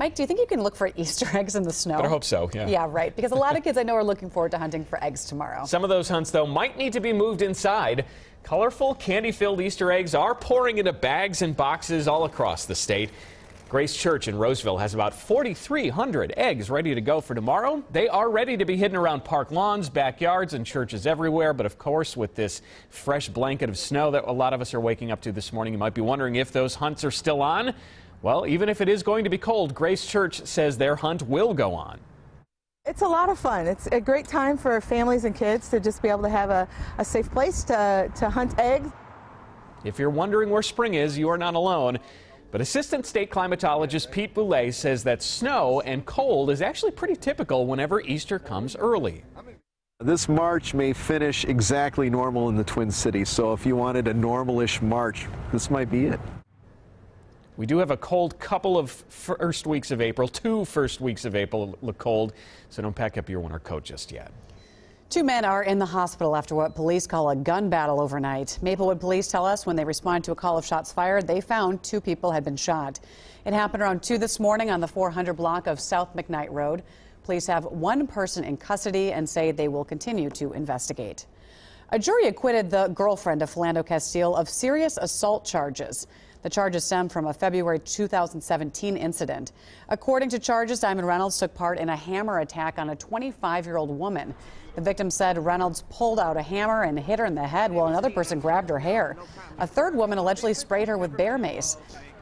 Mike, do you think you can look for Easter eggs in the snow? Better hope so, yeah. Yeah, right, because a lot of kids I know are looking forward to hunting for eggs tomorrow. Some of those hunts, though, might need to be moved inside. Colorful, candy-filled Easter eggs are pouring into bags and boxes all across the state. Grace Church in Roseville has about 4,300 eggs ready to go for tomorrow. They are ready to be hidden around park lawns, backyards, and churches everywhere. But of course, with this fresh blanket of snow that a lot of us are waking up to this morning, you might be wondering if those hunts are still on. Well, even if it is going to be cold, Grace Church says their hunt will go on. It's a lot of fun. It's a great time for families and kids to just be able to have a safe place to hunt eggs. If you're wondering where spring is, you are not alone. But Assistant State Climatologist Pete Boulay says that snow and cold is actually pretty typical whenever Easter comes early. This March may finish exactly normal in the Twin Cities, so if you wanted a normal-ish March, this might be it. We do have a cold couple of first weeks of April. 2 first weeks of April look cold, so don't pack up your winter coat just yet. 2 men are in the hospital after what police call a gun battle overnight. Maplewood police tell us when they responded to a call of shots fired, they found 2 people had been shot. It happened around 2 this morning on the 400 block of South McKnight Road. Police have 1 person in custody and say they will continue to investigate. A jury acquitted the girlfriend of Philando Castile of serious assault charges. The charges stem from a February 2017 incident. According to charges, Diamond Reynolds took part in a hammer attack on a 25-year-old woman. The victim said Reynolds pulled out a hammer and hit her in the head while another person grabbed her hair. A third woman allegedly sprayed her with bear mace.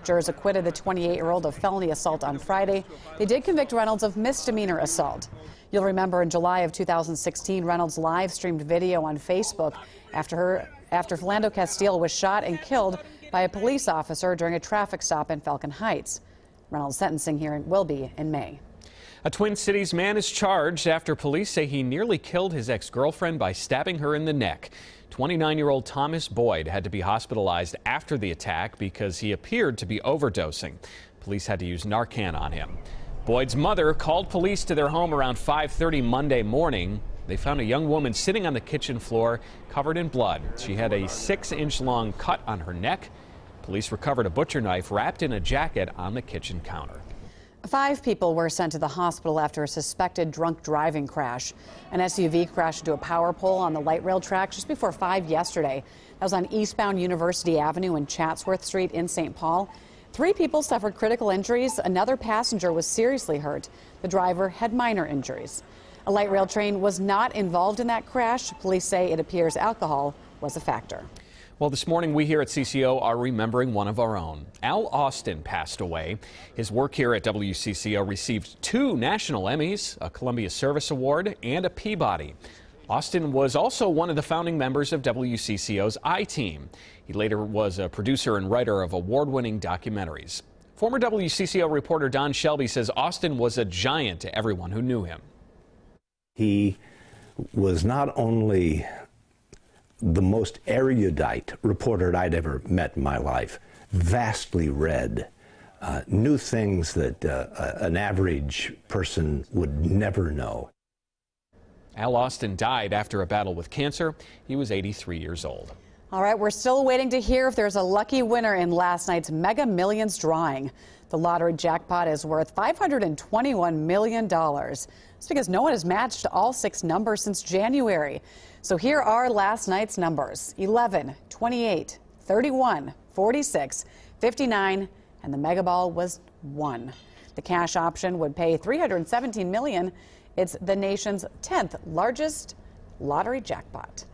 Jurors acquitted the 28-year-old of felony assault on Friday. They did convict Reynolds of misdemeanor assault. You'll remember in July of 2016, Reynolds live streamed video on Facebook after Philando Castile was shot and killed by a police officer during a traffic stop in Falcon Heights. Reynolds' sentencing hearing will be in May. A Twin Cities man is charged after police say he nearly killed his ex-girlfriend by stabbing her in the neck. 29-year-old Thomas Boyd had to be hospitalized after the attack because he appeared to be overdosing. Police had to use Narcan on him. Boyd's mother called police to their home around 5:30 Monday morning. They found a young woman sitting on the kitchen floor covered in blood. She had a 6-inch long cut on her neck. Police recovered a butcher knife wrapped in a jacket on the kitchen counter. 5 people were sent to the hospital after a suspected drunk driving crash. An SUV crashed into a power pole on the light rail track just before 5 yesterday. That was on eastbound University Avenue and Chatsworth Street in St. Paul. 3 people suffered critical injuries. Another passenger was seriously hurt. The driver had minor injuries. A light rail train was not involved in that crash. Police say it appears alcohol was a factor. Well, this morning we here at CCO are remembering one of our own. Al Austin passed away. His work here at WCCO received 2 national Emmys, a Columbia Service Award, and a Peabody. Austin was also one of the founding members of WCCO's I-Team. He later was a producer and writer of award-winning documentaries. Former WCCO reporter Don Shelby says Austin was a giant to everyone who knew him. He was not only the most erudite reporter I'd ever met in my life, vastly read, knew things that an average person would never know. Al Austin died after a battle with cancer. He was 83 years old. All right, we're still waiting to hear if there's a lucky winner in last night's Mega Millions drawing. The lottery jackpot is worth $521 million. It's because no one has matched all 6 numbers since January. So here are last night's numbers: 11, 28, 31, 46, 59, and the mega ball was 1. The cash option would pay $317 million. It's the nation's 10th largest lottery jackpot.